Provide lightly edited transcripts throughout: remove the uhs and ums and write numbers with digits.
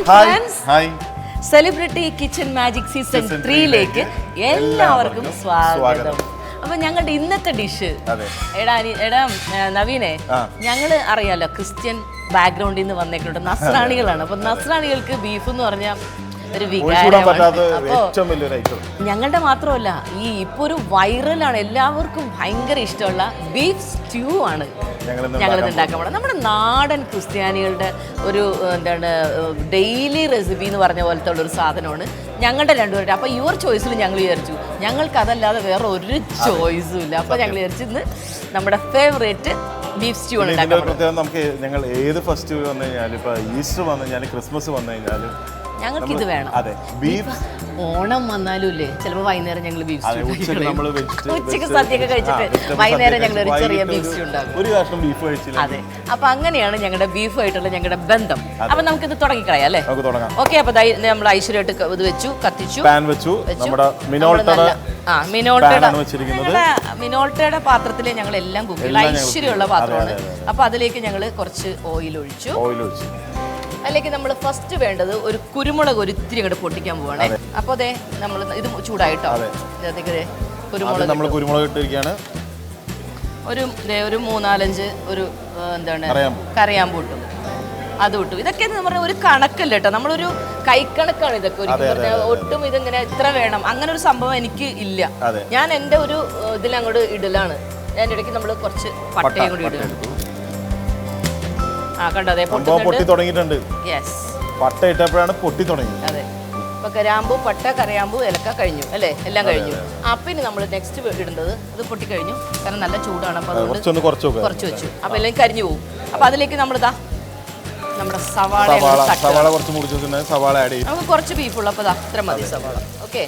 friends. Hi. Celebrity kitchen magic season 3ലേക്ക് എല്ലാവർക്കും സ്വാഗതം. അപ്പൊ ഞങ്ങളുടെ ഇന്നത്തെ ഡിഷ് എടാ നവീനെ, ഞങ്ങള് അറിയാലോ ക്രിസ്ത്യൻ ബാക്ക്ഗ്രൗണ്ടിൽ നിന്ന് വന്നേക്കുന്നുണ്ട്, നസ്രാണികളാണ്. അപ്പൊ നസ്രാണികൾക്ക് ബീഫ് എന്ന് പറഞ്ഞാൽ ഒരു വികാരമാണ്. ഞങ്ങളുടെ മാത്രമല്ല, ഈ ഇപ്പൊ ഒരു വൈറലാണ്, എല്ലാവർക്കും ഭയങ്കര ഇഷ്ടമുള്ള ബീഫ് സ്റ്റ്യൂ ആണ് ഞങ്ങളിത് ഉണ്ടാക്കാൻ പോകണം. നമ്മുടെ നാടൻ ക്രിസ്ത്യാനികളുടെ ഒരു എന്താണ് ഡെയിലി റെസിപ്പി എന്ന് പറഞ്ഞ പോലത്തെ ഉള്ളൊരു സാധനമാണ് ഞങ്ങളുടെ രണ്ടുപേരുടെ. അപ്പോൾ യുവർ ചോയ്സിൽ ഞങ്ങൾ വിചാരിച്ചു ഞങ്ങൾക്ക് അതല്ലാതെ വേറെ ഒരു ചോയ്സും ഇല്ല. അപ്പോൾ ഞങ്ങൾ വിചാരിച്ചു ഇന്ന് നമ്മുടെ ഫേവറേറ്റ് ബീഫ് സ്റ്റ്യൂ ആണ് ഉണ്ടാക്കാൻ. നമുക്ക് ഞങ്ങൾ ഏത് ഫെസ്റ്റിവൽ വന്നു കഴിഞ്ഞാലും, ഇപ്പോൾ ഈസ്റ്റർ വന്നു കഴിഞ്ഞാലും, ക്രിസ്മസ് വന്നു കഴിഞ്ഞാലും ഞങ്ങൾക്ക് ഇത് വേണം. അതെ, ബീഫ്. ഓണം വന്നാലും ഇല്ലേ, ചിലപ്പോൾ വൈകുന്നേരം ഞങ്ങൾ ബീഫ് ഉച്ചയ്ക്ക് സദ്യയൊക്കെ കഴിച്ചിട്ട് വൈകുന്നേരം ഞങ്ങൾ ഒരു ചെറിയ ബീഫ് സ്റ്റ്യൂ ഉണ്ടാകും. ഒരു കഷ്ണം ബീഫ് കഴിച്ചില്ല. അതെ, അപ്പൊ അങ്ങനെയാണ് ഞങ്ങളുടെ ബീഫായിട്ടുള്ള ഞങ്ങളുടെ ബന്ധം. അപ്പൊ നമുക്കിത് തുടങ്ങിക്കളയാം അല്ലേ? ഓക്കെ. അപ്പൊ നമ്മൾ ഐശ്വര്യമായിട്ട് ഇത് വെച്ചു, കത്തിച്ചു, പാൻ വെച്ചു. മിനോൾട്ടയുടെ പാത്രത്തിലെ ഞങ്ങൾ എല്ലാം കുക്ക് ചെയ്യും. ഐശ്വര്യമുള്ള പാത്രമാണ്. അപ്പൊ അതിലേക്ക് ഞങ്ങൾ കുറച്ച് ഓയിൽ ഒഴിച്ചു. അതിലേക്ക് നമ്മൾ ഫസ്റ്റ് വേണ്ടത് ഒരു കുരുമുളക് ഒരിത്തിരി അങ്ങോട്ട് പൊട്ടിക്കാൻ പോവാണ്. അപ്പോൾ അതെ, നമ്മൾ ഇത് ചൂടായിട്ടോ, ഇതിലേക്ക് കുരുമുളക് ഇട്ടിരിക്കുകയാണ്. ഒരു 3-4 ഒരു എന്താണ് കറിയാമ്പൂ ഇട്ടു, അത് ഇട്ടു. ഇതൊക്കെ എന്ന് പറഞ്ഞാൽ ഒരു കണക്കല്ല കേട്ടോ, നമ്മളൊരു കൈക്കണക്കാണ് ഇതൊക്കെ. ഒരിക്കലും ഒട്ടും ഇതിങ്ങനെ ഇത്ര വേണം അങ്ങനെ ഒരു സംഭവം എനിക്ക് ഇല്ല. ഞാൻ എൻ്റെ ഒരു ഇതിലങ്ങോട്ട് ഇടലാണ്. ഞാൻ ഇടയ്ക്ക് നമ്മൾ കുറച്ച് പട്ടയും കൂടി ഇടുകയാണ്. പൊട്ടി തുടങ്ങിയിട്ടുണ്ട്. പട്ട ഇട്ടപ്പോഴാണ് പൊട്ടി തുടങ്ങി. അതെ, ഇപ്പൊ ഗ്രാമ്പൂ, പട്ട, കറിയാമ്പൂ, ഏലക്ക കഴിഞ്ഞു അല്ലേ, എല്ലാം കഴിഞ്ഞു. പിന്നെ നമ്മൾ നെക്സ്റ്റ് ഇടുന്നത് ഇത് പൊട്ടി കഴിഞ്ഞു, കാരണം നല്ല ചൂടാണ്. അപ്പൊ അതുകൊണ്ട് കുറച്ച് വെച്ചു. അപ്പൊ എല്ലാം കരിഞ്ഞു പോകും. അപ്പൊ അതിലേക്ക് നമ്മളിതാ നമ്മുടെ സവാള കുറച്ച് മുറിച്ചിട്ടുണ്ട്. സവാള ആഡ് ചെയ്യും. നമുക്ക് കുറച്ച് ബീഫ് ഉള്ളപ്പോൾ അത്ര മതി സവാള. ഓക്കെ.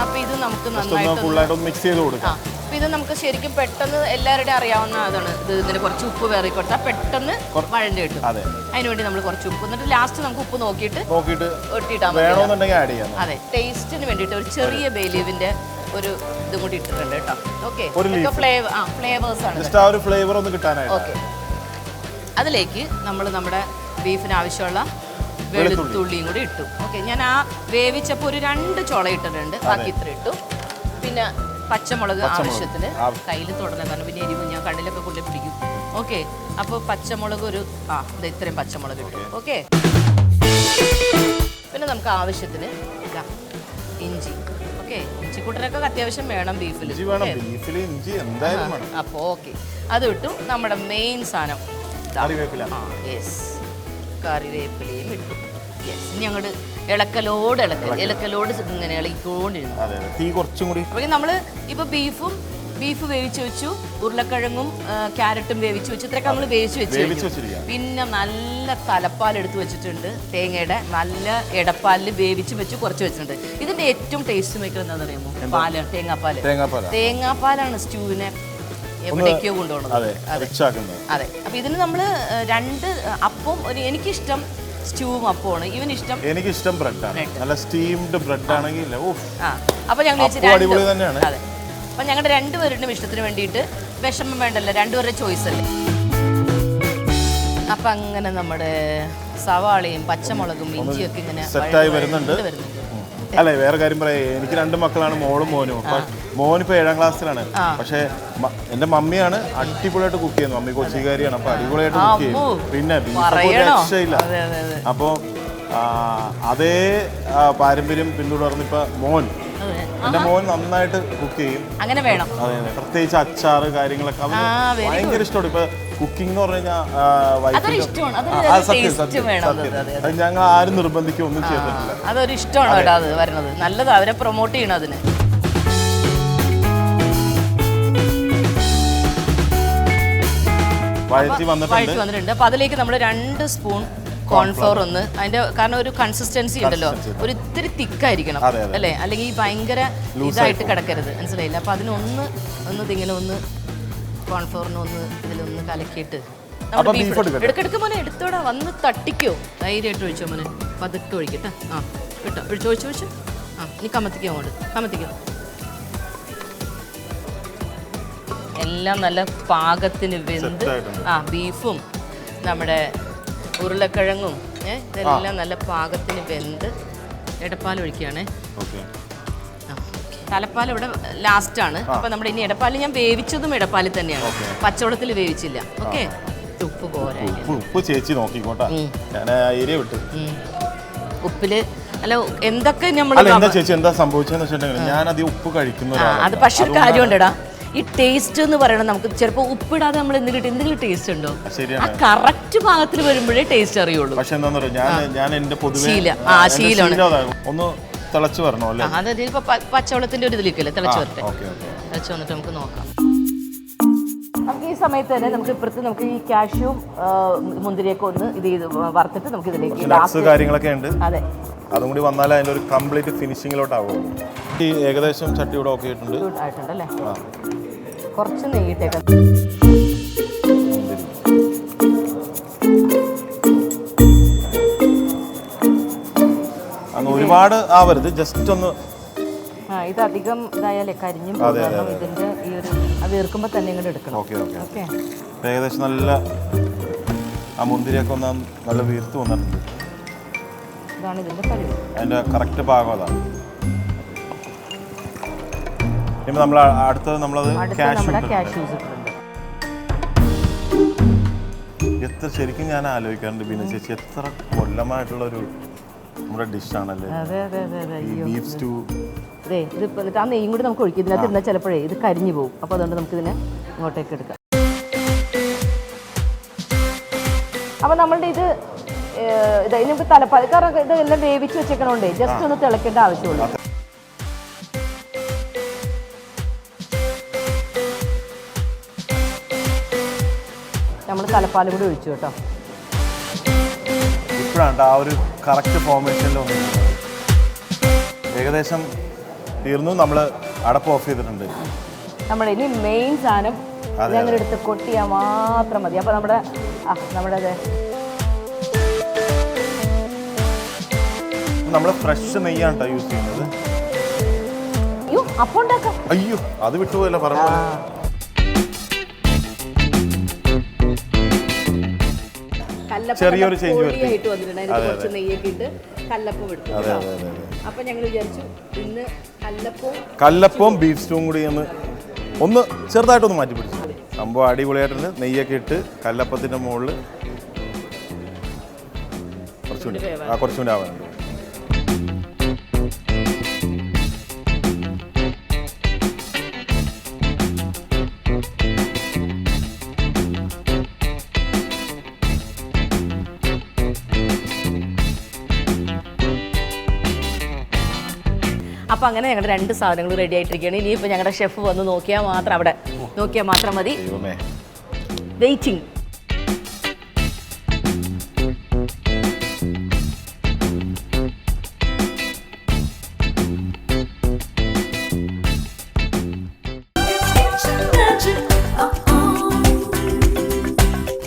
അപ്പൊ ഇത് നമുക്ക് നന്നായിട്ട് മിക്സ് ചെയ്ത് കൊടുക്കാം. അപ്പൊ ഇത് നമുക്ക് ശരിക്കും പെട്ടെന്ന് എല്ലാവരുടെയും അറിയാവുന്ന അതാണ്. ഇത് ഇതിന് കുറച്ച് ഉപ്പ് വേറെ കൊടുത്താൽ പെട്ടെന്ന് വഴണ്ട് കിട്ടും. അതിനുവേണ്ടി നമ്മൾ കുറച്ച് ഉപ്പ്, എന്നിട്ട് ലാസ്റ്റ് നമുക്ക് ഉപ്പ് നോക്കിയിട്ട് ഒട്ടിയിട്ടാൽ മതി. അതെ, ടേസ്റ്റിന് വേണ്ടിയിട്ട് ഒരു ചെറിയ ബേ ലീവിന്റെ ഒരു ഇതും കൂടി ഇട്ടിട്ടുണ്ട് കേട്ടോ. ഓക്കെ, ഫ്ലേവേഴ്സ് ആണ്. ഓക്കെ, അതിലേക്ക് നമ്മൾ നമ്മുടെ ബീഫിന് ആവശ്യമുള്ള വെളുത്തുള്ളിയും കൂടി ഇട്ടു. ഓക്കെ, ഞാൻ ആ വേവിച്ചപ്പോൾ ഒരു 2 ചോള ഇട്ടിട്ടുണ്ട്, ബാക്കി ഇത്ര ഇട്ടു. പിന്നെ പച്ചമുളക് ആവശ്യത്തിന്, കയ്യിൽ തുടരണം കാരണം പിന്നെ എരിവ് ഞാൻ കണ്ണിലൊക്കെ കൊണ്ടു പിടിക്കും. ഓക്കെ, അപ്പോൾ പച്ചമുളക് ഒരു ഇത്രയും പച്ചമുളക് ഇട്ടു. ഓക്കെ, പിന്നെ നമുക്ക് ആവശ്യത്തിന് ഇഞ്ചി. ഓക്കെ, ഇഞ്ചിക്കൂട്ടനൊക്കെ അത്യാവശ്യം വേണം ബീഫിൽ. അപ്പോൾ ഓക്കെ, അത് ഇട്ടു. നമ്മുടെ മെയിൻ സാധനം കറിവേപ്പിലയും ഇട്ടു. ഇനി അങ്ങോട്ട് ഇളക്കലോട് ഇങ്ങനെ ഇളക്കിക്കൊണ്ടിരുന്നു. അപ്പോൾ നമ്മൾ ഇപ്പോൾ ബീഫ് വേവിച്ച് വെച്ചു, ഉരുളക്കിഴങ്ങും ക്യാരറ്റും വേവിച്ച് വെച്ചു, ഇത്രയൊക്കെ നമ്മൾ വേവിച്ച് വെച്ചു. പിന്നെ നല്ല തലപ്പാൽ എടുത്ത് വെച്ചിട്ടുണ്ട്, തേങ്ങയുടെ നല്ല ഇടപ്പാലിൽ വേവിച്ച് വെച്ച് കുറച്ച് വെച്ചിട്ടുണ്ട്. ഇതിന്റെ ഏറ്റവും ടേസ്റ്റ് മേക്കർ എന്താണെന്ന് അറിയാമോ? പാല്, തേങ്ങാപ്പാലാണ് സ്റ്റൂവിനെ എവിടേക്കോ കൊണ്ടുപോകുന്നത്. അതെ, അപ്പൊ ഇതിന് നമ്മൾ 2 അപ്പം. എനിക്കിഷ്ടം സ്റ്റൂവും അപ്പമാണ്, എനിക്കിഷ്ടം ബ്രെഡാണ്. നല്ല സ്റ്റീംഡ് ബ്രെഡ് ആണെങ്കിൽ അപ്പൊ ഞങ്ങൾ അതെ, അപ്പൊ ഞങ്ങളുടെ 2 പേരുടെയും ഇഷ്ടത്തിന് വേണ്ടിയിട്ട് വിഷമം വേണ്ടല്ലോ, 2 പേരുടെ ചോയ്സ് അല്ലേ. അപ്പൊ അങ്ങനെ നമ്മുടെ സവാളയും പച്ചമുളകും ഇഞ്ചിയൊക്കെ ഇങ്ങനെ സെറ്റായി വരുന്നുണ്ട്. അല്ലെ, വേറെ കാര്യം പറയാ, എനിക്ക് 2 മക്കളാണ്, മോളും മോനും. മോനിപ്പോ 7ാം ക്ലാസ്സിലാണ്. പക്ഷെ എന്റെ മമ്മിയാണ് അടിപൊളിയായിട്ട് കുക്ക് ചെയ്യുന്നത്. മമ്മി കൊച്ചിക്കാരിയാണ്, അപ്പൊ അടിപൊളിയായിട്ട് കുക്ക് ചെയ്യും. പിന്നെ രക്ഷയില്ല. അപ്പൊ അതേ പാരമ്പര്യം പിന്തുടർന്ന് ഇപ്പൊ എന്റെ മോൻ നന്നായിട്ട് കുക്ക് ചെയ്യും. അങ്ങനെ വേണം. അതെ, പ്രത്യേകിച്ച് അച്ചാറ് കാര്യങ്ങളൊക്കെ അവന് ഭയങ്കര ഇഷ്ടമാണ്. ഇപ്പൊ കുക്കിംഗ് എന്ന് പറഞ്ഞു കഴിഞ്ഞാൽ ഞങ്ങൾ ആരും നിർബന്ധിക്കുക ഒന്നും ചെയ്തിട്ടില്ല. അതൊരു ഇഷ്ടമാണ് കേട്ടോ, അത് വരുന്നത് നല്ലത്, അവരെ പ്രൊമോട്ട് ചെയ്യണം അതിന്. വഴറ്റി വന്നിട്ടുണ്ട്. അപ്പൊ അതിലേക്ക് നമ്മൾ 2 സ്പൂൺ കോൺഫ്ലോർ അതിന്റെ കാരണം ഒരു കൺസിസ്റ്റൻസി ഉണ്ടല്ലോ, ഒരു ഇത്തിരി തിക്കായിരിക്കണം അല്ലേ, അല്ലെങ്കിൽ ഭയങ്കര ഇതായിട്ട് കിടക്കരുത്, മനസ്സിലായില്ല. അപ്പൊ അതിനൊന്ന് ഇതിങ്ങനെ കോൺഫ്ലോറിന് ഇതിലൊന്ന് കലക്കിയിട്ട് എടുക്കെടുക്ക് മോനെ, എടുത്തോടാ, വന്ന് തട്ടിക്കോ, ധൈര്യമായിട്ട് ഒഴിച്ചോ മോനെ, പതുക്കെ ഒഴിക്കട്ടെ. കേട്ടോ, ഒഴിച്ചു. ഇനി കമത്തിക്കോ, കമത്തിക്കോ. എല്ലാം നല്ല പാകത്തിന് വെന്ത് ബീഫും നമ്മുടെ ഉരുളക്കിഴങ്ങും ഇതെല്ലാം നല്ല പാകത്തിന് വെന്ത് ഇടപ്പാൽ ഒഴിക്കുകയാണേ. ഓക്കെ. തലപ്പാൽ ഇവിടെ ലാസ്റ്റാണ്. അപ്പം നമ്മുടെ ഇനി ഇടപ്പാൽ ഞാൻ വേവിച്ചതും ഇടപ്പാലിൽ തന്നെയാണ്, പച്ചവെള്ളത്തിൽ വേവിച്ചില്ല. ഓക്കെ. ഉപ്പ് പോരാ. ഉപ്പ് ചേച്ചി നോക്കിക്കോട്ടെ, ഞാൻ ഏരിയ വിട്ടു. ഉപ്പില് അല്ല എന്തൊക്കെ നമ്മൾ ചേച്ചി എന്താ സംഭവിച്ചതെന്ന് വെച്ചിട്ടുണ്ടെങ്കിൽ ഞാൻ അധികം ഉപ്പ് കഴിക്കുന്ന അത് പക്ഷെ ഒരു കാര്യമുണ്ടെടാ, ഈ ടേസ്റ്റ് എന്ന് പറയണത് നമുക്ക് ചിലപ്പോൾ ഉപ്പിടാതെ നമ്മൾ എന്തെങ്കിലും ടേസ്റ്റ് ഉണ്ടോ, ആ കറക്റ്റ് പാകത്തിൽ വരുമ്പോഴേ ടേസ്റ്റ് അറിയുള്ളൂ. പക്ഷെ എന്താന്ന് പറയുക, ഞാൻ എന്റെ പൊതുവെ ശീലമാണ് ഒന്ന് തിളച്ച് വരണോ അല്ലേ? അതായത് ഇപ്പൊ പച്ചവെള്ളത്തിന്റെ ഒരു ഇതിലേക്കല്ലേ തിളച്ച് വരട്ടെ. തിളച്ച് വന്നിട്ട് നമുക്ക് നോക്കാം. നമുക്ക് ഈ സമയത്ത് തന്നെ നമുക്ക് ഇപ്പുറത്ത് നമുക്ക് ഈ കാഷ്യൂം മുന്തിരിയൊക്കെ ഒന്ന് ഇത് ചെയ്ത് വറുത്തിട്ട് നമുക്ക് ഇതിലേക്ക് കാര്യങ്ങളൊക്കെ ഉണ്ട്. അതെ, അതും കൂടി വന്നാലേ അതിന്റെ ഒരു കംപ്ലീറ്റ് ഫിനിഷിങ്ങിലോട്ടാവും. ഈ ഏകദേശം ചട്ടി ഇവിടെ ഓക്കെ ആയിട്ടുണ്ടല്ലേ. കുറച്ച് നെയ്യിട്ടേക്കാം. ഒരുപാട് ആവരുത്, ജസ്റ്റ് ഒന്ന്. ഇത് അധികം ഇതായാലേ കരിഞ്ഞും ഇതിന്റെ ഈ ഒരു അത് വീർക്കുമ്പോൾ തന്നെ ഇങ്ങോട്ട് എടുക്കണം. ഓക്കെ. ഏകദേശം നല്ല ആ മുന്തിരിയൊക്കെ ഒന്ന് നല്ല വീർത്ത് വന്നിട്ടുണ്ട്. ഇതാണ് ഇതിന്റെ പരിധി, അതിന്റെ കറക്റ്റ് ഭാഗം അതാണ്. ഇനി നമ്മൾ അടുത്തത് നമ്മളത് എത്ര ശരിക്കും ഞാൻ ആലോചിക്കാറുണ്ട് ബീന ചേച്ചി, എത്ര കൊല്ലമായിട്ടുള്ളൊരു നമ്മുടെ ഡിഷാണല്ലേ ബീഫ് സ്റ്റൂ. ആ നെയ്യും കൂടി നമുക്ക് ഒഴിക്കും. ഇതിനകത്ത് ഇരുന്നാൽ ചിലപ്പോഴേ ഇത് കരിഞ്ഞു പോകും. അപ്പോൾ അതുകൊണ്ട് നമുക്ക് ഇതിനെ ഇങ്ങോട്ടേക്ക് എടുക്കാം. അപ്പോൾ നമ്മളുടെ ഇത് നമുക്ക് തലപ്പാൽ, കാരണം ഇത് എല്ലാം വേവിച്ച് വെച്ചേക്കണോണ്ടേ ജസ്റ്റ് ഒന്ന് തിളക്കേണ്ട ആവശ്യമുള്ളൂ. നമ്മൾ തലപ്പാലും കൂടി ഒഴിച്ചു കേട്ടോ. ഇപ്പോഴാണ് ആ ഒരു കറക്റ്റ് ഫോർമേഷനിൽ ഏകദേശം തീർന്നു. നമ്മൾ അടപ്പ് ഓഫ് ചെയ്തിട്ടുണ്ട്. നമ്മുടെ ഇനി മെയിൻ സാധനം ഞങ്ങളുടെ അടുത്ത് കൊട്ടിയാൽ മാത്രം മതി. അപ്പോൾ നമ്മുടെ നമ്മൾ ഫ്രഷ് നെയ്യാണ് കേട്ടോ യൂസ് ചെയ്യുന്നത്. അയ്യോ അപ്പം ഉണ്ടാക്കാം. അയ്യോ അത് വിട്ടുപോയല്ലോ പറഞ്ഞു. ചെറിയൊരു ചേഞ്ച് കുറച്ച് നെയ്യൊക്കെ ഇട്ട് കല്ലപ്പം എടുത്തു. അപ്പൊ ഞങ്ങൾ വിചാരിച്ചു ഇന്ന് കല്ലപ്പവും ബീഫ് സ്റ്റൂവും കൂടി ഒന്ന് ചെറുതായിട്ടൊന്ന് മാറ്റി പിടിച്ചു. സംഭവം അടിപൊളിയായിട്ടുണ്ട്. നെയ്യൊക്കെ ഇട്ട് കല്ലപ്പത്തിന്റെ മുകളിൽ കുറച്ചുകൂടി ആവാനുണ്ട്. അപ്പോൾ അങ്ങനെ ഞങ്ങളുടെ 2 സാധനങ്ങൾ റെഡി ആയിട്ടിരിക്കുകയാണ്. ഇനിയിപ്പോൾ ഞങ്ങളുടെ ഷെഫ് വന്ന് നോക്കിയാൽ മാത്രം മതി. വെയിറ്റിംഗ്.